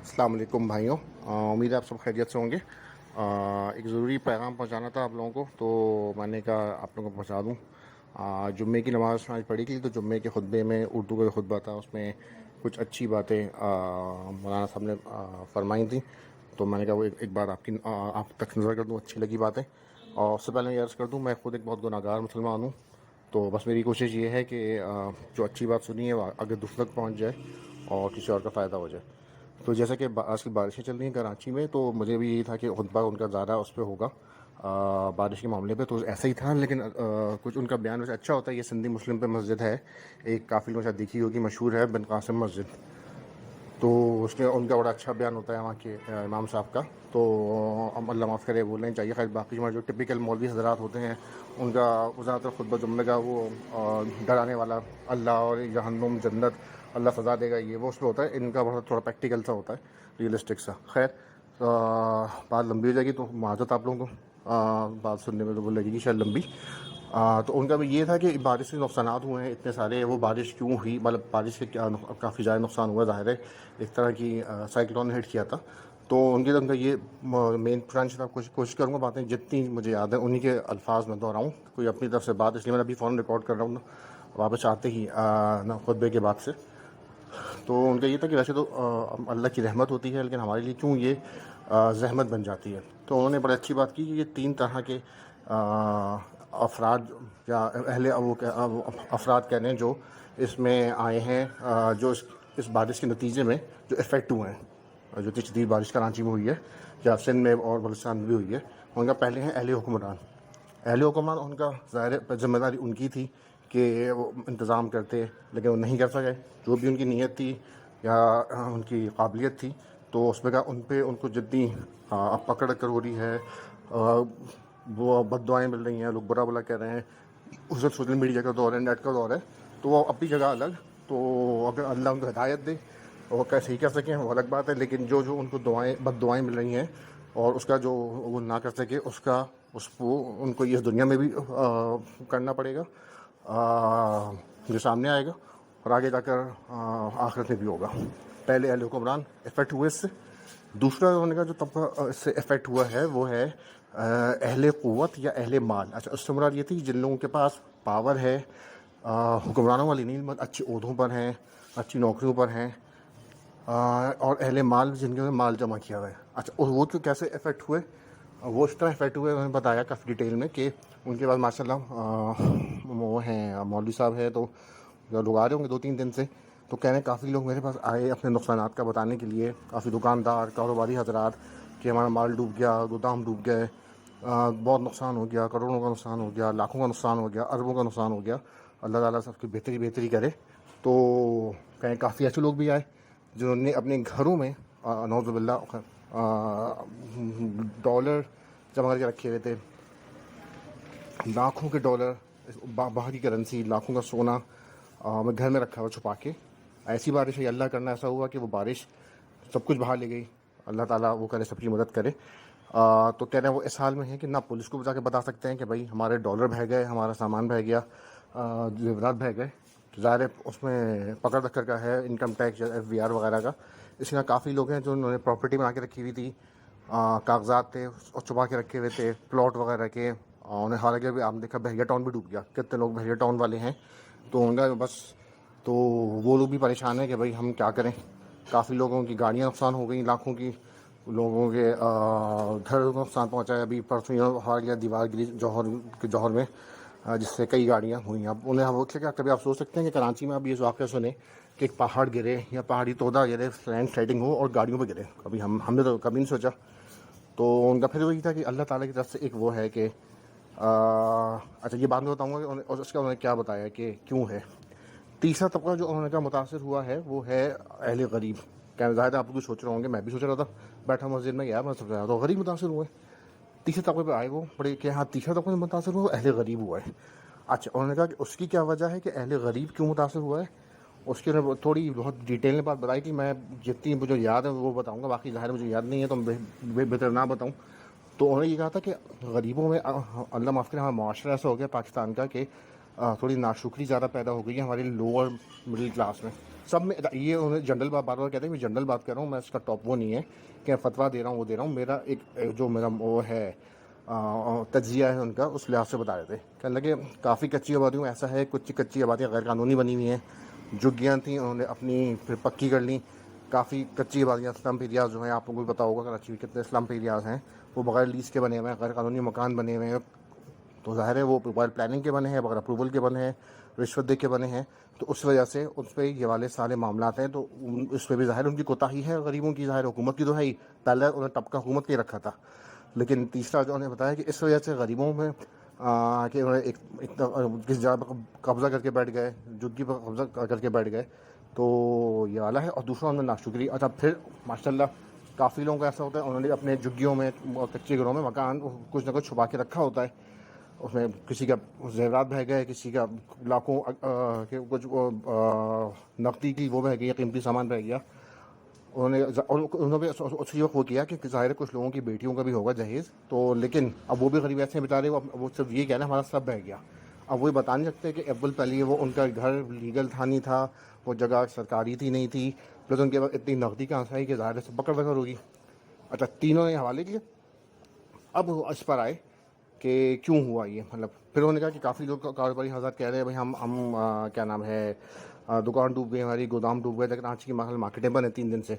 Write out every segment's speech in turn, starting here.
अस्सलाम वालेकुम भाइयों, उम्मीद है आप सब खैरियत से होंगे। एक ज़रूरी पैगाम पहुंचाना था आप लोगों को, तो मैंने कहा आप लोगों को पहुंचा दूं। जुम्मे की नमाज़ आज पढ़ी थी, तो जुम्मे के खुतबे में उर्दू का जो खुतबा था उसमें कुछ अच्छी बातें मौलाना साहब ने फरमाई थी। तो मैंने कहा वो एक बार आप तक नज़र कर दूँ, अच्छी लगी बातें। और उससे पहले मैं ये अर्ज़ कर दूँ, मैं खुद एक बहुत गुनाहगार मुसलमान हूँ। तो बस मेरी कोशिश ये है कि जो अच्छी बात सुनी है वो आगे दूसरों तक पहुँच जाए और किसी और का फ़ायदा हो जाए। तो जैसा कि आज की बारिशें चल रही हैं कराची में, तो मुझे भी यही था कि खुतबा उनका ज़्यादा उस पर होगा बारिश के मामले पे। तो ऐसा ही था, लेकिन कुछ उनका बयान वैसे अच्छा होता है। ये सिंधी मुस्लिम पे मस्जिद है, एक काफ़ी लोगों ने शायद देखी होगी, मशहूर है बिन कासिम मस्जिद। तो उसमें उनका बड़ा अच्छा बयान होता है वहाँ के इमाम साहब का। तो अल्लाह माफ़ करे बोलना ही चाहिए। खैर बाकी हमारे जो टिपिकल मौलवी हज़रात होते हैं उनका ज़्यादातर खुतबा जुम्मे का वो डराने वाला, अल्लाह और जहन्नुम जन्नत, अल्लाह सज़ा देगा, ये वो उस पर होता है। इनका बड़ा थोड़ा प्रैक्टिकल सा होता है, रियलिस्टिक सा। खैर बात लंबी हो जाएगी, तो माज़रत आप लोगों को बात सुनने में तो वो लगेगी शायद लंबी। तो उनका भी ये था कि बारिश से नुकसानात हुए हैं इतने सारे, वो बारिश क्यों हुई, मतलब बारिश से क्या काफ़ी ज़्यादा नुकसान हुआ। ज़ाहिर है एक तरह की साइक्लोन ने हिट किया था। तो उनका ये मेन पुरानी से कोशिश करूँगा बातें जितनी मुझे याद है उन्हीं के अल्फाज में दोहराऊँ, कोई अपनी तरफ से बात, इसलिए मैं अभी फ़ौरन रिकॉर्ड कर रहा हूँ वापस आते ही ना खुतबे के बाद से। तो उनका ये था कि वैसे तो अल्लाह की रहमत होती है, लेकिन हमारे लिए क्यों ये ज़हमत बन जाती है। तो उन्होंने बड़ी अच्छी बात की कि ये तीन तरह के अफराद या अफराद कह लें जो इसमें आए हैं, जो इस बारिश के नतीजे में जो इफ़ेक्ट हुए हैं, जो शदीद बारिश कराची में हुई है या सिंध में और बलूचिस्तान में भी हुई है। उनका पहले हैं अहले हुक्मरान। अहले हुक्मरान, उनका ज़ाहिर जिम्मेदारी उनकी थी कि वो इंतज़ाम करते, लेकिन वो नहीं कर सके। जो भी उनकी नीयत थी या उनकी काबिलियत थी, तो उसमें का उन पे उनको जितनी पकड़ कर हो रही है, वो बद्दुआएँ मिल रही हैं, लोग बुरा भला कह रहे हैं। उस वक्त सोशल मीडिया का दौर है, नेट का दौर है, तो वो अपनी जगह अलग। तो अगर अल्लाह उनको हिदायत दे और वो कैसे ही कर सकें वो अलग बात है, लेकिन जो जो उनको बद्दुआएँ मिल रही हैं और उसका जो वो ना कर सके उसका उसको उनको इस दुनिया में भी करना पड़ेगा, जो सामने आएगा, और आगे जाकर आखिरत में भी होगा। पहले अहले हुक्मरान इफ़ेक्ट हुए इससे। दूसरा उन्होंने का जो तबका इससे इफ़ेक्ट हुआ है वो है अहले क़ुव्वत या अहले माल। अच्छा, उससे मुराद ये थी जिन लोगों के पास पावर है, हुक्मरानों वाली नहीं, मतलब अच्छी ओहदों पर हैं, अच्छी नौकरियों पर हैं, और अहले माल जिनके माल जमा किया हुआ है। अच्छा, और वो तो कैसे इफ़ेक्ट हुए, वो इस तरह इफ़ेक्ट हुए उन्होंने बताया काफ़ी डिटेल में कि उनके पास माशाल्लाह वो हैं मौलवी साहब है, तो जो लोग आ रहे होंगे 2-3 दिन से, तो कह रहे हैं काफ़ी लोग मेरे पास आए अपने नुकसानात का बताने के लिए, काफ़ी दुकानदार कारोबारी हजरात, कि हमारा माल डूब गया, गोदाम डूब गए, बहुत नुकसान हो गया, करोड़ों का नुकसान हो गया, लाखों का नुकसान हो गया, अरबों का नुकसान हो गया, अल्लाह ताला सबकी बेहतरी करे। तो कहें काफ़ी ऐसे लोग भी आए जिन्होंने अपने घरों में नौज़ुबिल्लाह डॉलर जमा करके रखे हुए थे, लाखों के डॉलर, बाहर की करेंसी, लाखों का सोना मैं घर में रखा हुआ छुपा के। ऐसी बारिश है, अल्लाह करना ऐसा हुआ कि वो बारिश सब कुछ बहा ले गई। अल्लाह ताला वो करे, सबकी मदद करे। तो कह रहे हैं वो इस हाल में है कि ना पुलिस को जाके बता सकते हैं कि भाई हमारे डॉलर बह गए, हमारा सामान बह गया, जेवरात बह गए। तो ज़ाहिर है उसमें पकड़ रखकर का है इनकम टैक्स या FBR वगैरह का। इसी तरह काफ़ी लोग हैं जो उन्होंने प्रॉपर्टी बना के रखी हुई थी, कागजात थे और छुपा के रखे हुए थे, प्लॉट वगैरह के। उन्हें हालांकि अभी आपने देखा बहरिया टाउन भी डूब गया, कितने लोग बहरिया टाउन वाले हैं। तो उनका बस, तो वो लोग भी परेशान हैं कि भाई हम क्या करें। काफ़ी लोगों की गाड़ियाँ नुकसान हो गई, लाखों की लोगों के घर को नुकसान पहुँचा है। अभी परसों हमारे यहाँ दीवार गिरी जौहर में, जिससे कई गाड़ियाँ हुई। अब उन्हें हम क्या कभी आप सोच सकते हैं कि कराची में अब ये वाक़या सुने कि एक पहाड़ गिरे या पहाड़ी तोदा गिरे, लैंड स्लाइडिंग हो और गाड़ियों पर गिरे, कभी हमने तो कभी नहीं सोचा। तो उनका फिर वही था कि अल्लाह ताला की तरफ से एक वो है कि अच्छा ये बात मैं बताऊँगा और उसका उन्होंने क्या बताया कि क्यों है। तीसरा तबका जो उन्होंने कहा मुतासर हुआ है वो है अहले गरीब। क्या ज़ाहिर है आप लोग सोच रहे होंगे, मैं भी सोच रहा था बैठा मस्जिद में, यार मैं सोच रहा था तो गरीब मुतासर हुए। तीसरे तबके पर आए वो बड़े कि हाँ तीसरा तबका मुतासर हुआ अहले गरीब हुआ है। अच्छा, उन्होंने कहा कि उसकी क्या वजह है कि अहले गरीब क्यों मुतासर हुआ है, उसकी उन्होंने थोड़ी बहुत डिटेल में बात बताई कि मैं जितनी मुझे याद है वो बताऊँगा, बाकी ज़ाहिर मुझे याद नहीं है तो बेहतर ना बताऊँ। तो उन्होंने ये कहा था कि गरीबों में अल्लाह माफ़ करे हमारा माशरा ऐसा हो गया पाकिस्तान का कि थोड़ी नाशुक्री ज़्यादा पैदा हो गई है हमारे लोअर मिडिल क्लास में। سب میں یہ انہیں جنرل بار بار کہتے ہیں میں جنرل بات کر رہا ہوں, میں اس کا ٹاپ وہ نہیں ہے کہ فتویٰ دے رہا ہوں وہ دے رہا ہوں, میرا ایک جو میرا وہ ہے تجزیہ ہے ان کا, اس لحاظ سے بتا رہے تھے. کہنے لگے کافی کچی آبادیوں ایسا ہے, کچھ کچی آبادیاں غیر قانونی بنی ہوئی ہیں, جھگیاں تھیں انہوں نے اپنی پھر پکی کر لیں. کافی کچی آبادیاں سلمپ ایریاز جو ہیں, آپ کو بھی پتا ہوگا کراچی میں کتنے سلمپ ایریاز ہیں, وہ بغیر لیز کے بنے ہوئے ہیں, غیر قانونی مکان بنے ہوئے ہیں. تو ظاہر ہے وہ بغیر پلاننگ کے بنے ہیں, بغیر اپروول کے بنے ہیں, رشوت دے کے بنے ہیں. تو اس وجہ سے اس پہ یہ والے سارے معاملات ہیں. تو اس پہ بھی ظاہر ان کی کوتاہی ہے غریبوں کی, ظاہر حکومت کی تو ہے ہی, پہلے انہوں نے طبقہ حکومت کے رکھا تھا. لیکن تیسرا جو انہوں نے بتایا کہ اس وجہ سے غریبوں میں کہ انہوں نے کس جگہ پر قبضہ کر کے بیٹھ گئے, جھگی پر قبضہ کر کے بیٹھ گئے, تو یہ والا ہے. اور دوسرا انہوں نے ناشکری. اچھا پھر ماشاء اللہ کافی لوگوں کا ایسا ہوتا ہے انہوں نے اپنے جھگیوں میں کچے گھروں میں مکان کچھ نہ کچھ چھپا کے رکھا ہوتا ہے. اس میں کسی کا زیورات بہہ گئے, کسی کا لاکھوں کچھ نقدی کی وہ بہہ گئی, قیمتی سامان بہہ گیا. انہوں نے اسی وقت وہ کیا کہ ظاہر کچھ لوگوں کی بیٹیوں کا بھی ہوگا جہیز, تو لیکن اب وہ بھی غریب ایسے ہیں بیچارے, وہ صرف یہ کہنا ہمارا سب بہہ گیا. اب وہ بتا نہیں سکتے کہ اول پہلے وہ ان کا گھر لیگل تھا نہیں تھا, وہ جگہ سرکاری تھی نہیں تھی, پلس ان کے بعد اتنی نقدی کہاں سے آئی کہ ظاہر سے پکڑ وکڑ ہوگی. اچھا تینوں نے حوالے کیے. اب اس پر آئے کہ کیوں ہوا یہ, مطلب پھر انہوں نے کہا کہ کافی لوگ کاروباری حضرات کہہ رہے ہیں بھائی ہم کیا نام ہے دکان ڈوب گئی, ہماری گودام ڈوب گئے, لیکن آج کی مارکیٹیں بند ہیں 3 دن سے.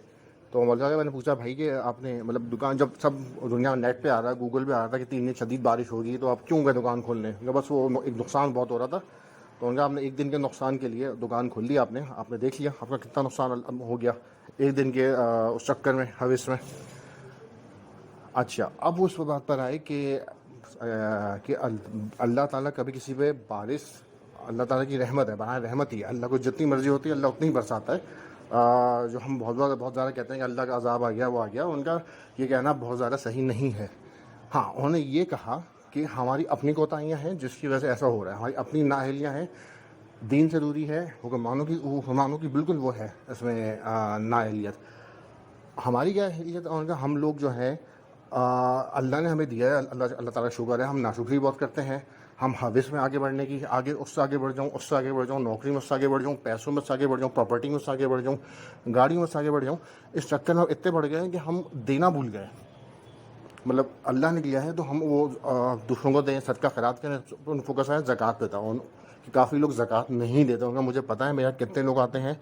تو مولانا میں نے پوچھا بھائی کہ آپ نے مطلب دکان, جب سب دنیا نیٹ پہ آ رہا ہے, گوگل پہ آ رہا تھا کہ 3 دن شدید بارش ہوگی, تو آپ کیوں گئے دکان کھولنے؟ بس وہ ایک نقصان بہت ہو رہا تھا. تو انہوں نے کہا آپ نے ایک دن کے نقصان کے لیے دکان کھول لی, آپ نے دیکھ لیا آپ کا کتنا نقصان ہو گیا ایک دن کے اس چکر میں, حوث میں. اچھا اب اس بات پر آئے کہ اللہ تعالیٰ کبھی کسی پہ بارش, اللہ تعالیٰ کی رحمت ہے, براہ رحمت ہی ہے, اللہ کو جتنی مرضی ہوتی ہے اللہ اتنی ہی برساتا ہے. جو ہم بہت زیادہ کہتے ہیں کہ اللہ کا عذاب آ گیا وہ آ گیا, ان کا یہ کہنا بہت زیادہ صحیح نہیں ہے. ہاں انہوں نے یہ کہا کہ ہماری اپنی کوتاہیاں ہیں جس کی وجہ سے ایسا ہو رہا ہے, ہماری اپنی نااہلیاں ہیں. دین سے دوری ہے, حکمرانوں کی بالکل وہ ہے اس میں نااہلیت. ہماری کیا اہلیت, ہم لوگ جو ہیں اللہ نے ہمیں دیا ہے, اللہ تعالیٰ شکر ہے, ہم ناشکری بہت کرتے ہیں. ہم حوث میں آگے بڑھنے کی, اس سے آگے بڑھ جاؤں, اس سے آگے بڑھ جاؤں, نوکری میں اس سے آگے بڑھ جاؤں, پیسوں میں اس سے آگے بڑھ جاؤں, پراپرٹی میں اس سے آگے بڑھ جاؤں, گاڑیوں میں اس سے آگے بڑھ جاؤں. اس چکر میں اتنے بڑھ گئے ہیں کہ ہم دینا بھول گئے. مطلب اللہ نے دیا ہے تو ہم وہ دوسروں کو دیں, صدقہ خیرات کریں. فوکس ہے زکوٰۃ دیتا ہوں کہ کافی لوگ زکوٰۃ نہیں دیتے ہوں گے, مجھے پتہ ہے میرا کتنے لوگ آتے ہیں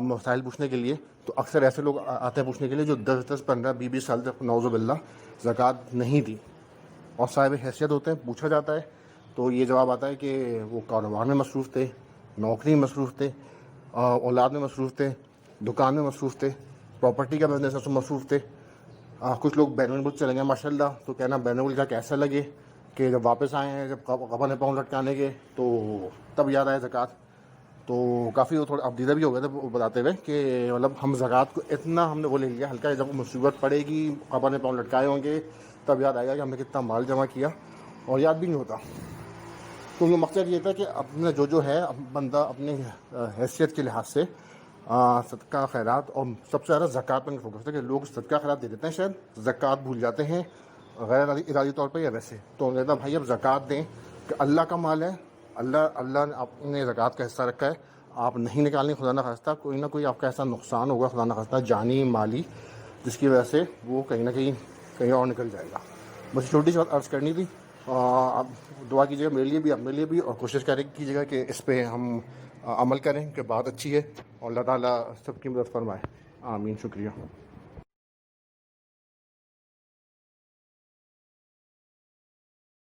مسائل پوچھنے کے لیے. تو اکثر ایسے لوگ آتے ہیں پوچھنے کے لیے جو 10 15 20 سال تک نعوذ باللہ زکوٰۃ نہیں دی, اور صاحب حیثیت ہوتے ہیں. پوچھا جاتا ہے تو یہ جواب آتا ہے کہ وہ کاروبار میں مصروف تھے, نوکری میں مصروف تھے, اولاد میں مصروف تھے, دکان میں مصروف تھے, پراپرٹی کا بزنس ہے اس میں مصروف تھے. کچھ لوگ بین الملک چلے گئے ماشاء اللہ, تو کہنا بین الملک کا کیسا لگے کہ جب واپس آئے ہیں, جب قبر پاؤں لٹکانے کے, تو تب یاد آئے زکوٰۃ. تو کافی وہ تھوڑا ابدیدہ بھی ہو گئے تھے وہ بتاتے ہوئے کہ مطلب ہم زکوٰۃ کو اتنا ہم نے وہ لے لیا ہلکا ہے, جب مصیبت پڑے گی, قبر میں پاؤں لٹکائے ہوں گے, تب یاد آئے گا کہ ہم نے کتنا مال جمع کیا, اور یاد بھی نہیں ہوتا. تو مقصد یہ تھا کہ اپنا جو ہے بندہ اپنی حیثیت کے لحاظ سے صدقہ خیرات, اور سب سے زیادہ زکوٰۃ پر فوکس ہے کہ لوگ صدقہ خیرات دے دیتے ہیں, شاید زکوٰۃ بھول جاتے ہیں غیر ارادی طور پہ یا ویسے. تو انہوں نے کہا بھائی اب زکوٰۃ دیں, کہ اللہ کا مال ہے, اللہ نے آپ نے زکوٰۃ کا حصہ رکھا ہے, آپ نہیں نکالیں خدا نہ خواستہ, کوئی نہ کوئی آپ کا ایسا نقصان ہوگا خدا نہ خواستہ جانی مالی, جس کی وجہ سے وہ کہیں نہ کہیں اور نکل جائے گا. بس چھوٹی سی بات عرض کرنی تھی. آپ دعا کیجیے گا میرے لیے بھی, اپنے لیے بھی, اور کوشش کیجیے گا کہ اس پہ ہم عمل کریں کہ بات اچھی ہے, اور اللہ تعالیٰ سب کی مدد فرمائے. آمین. شکریہ.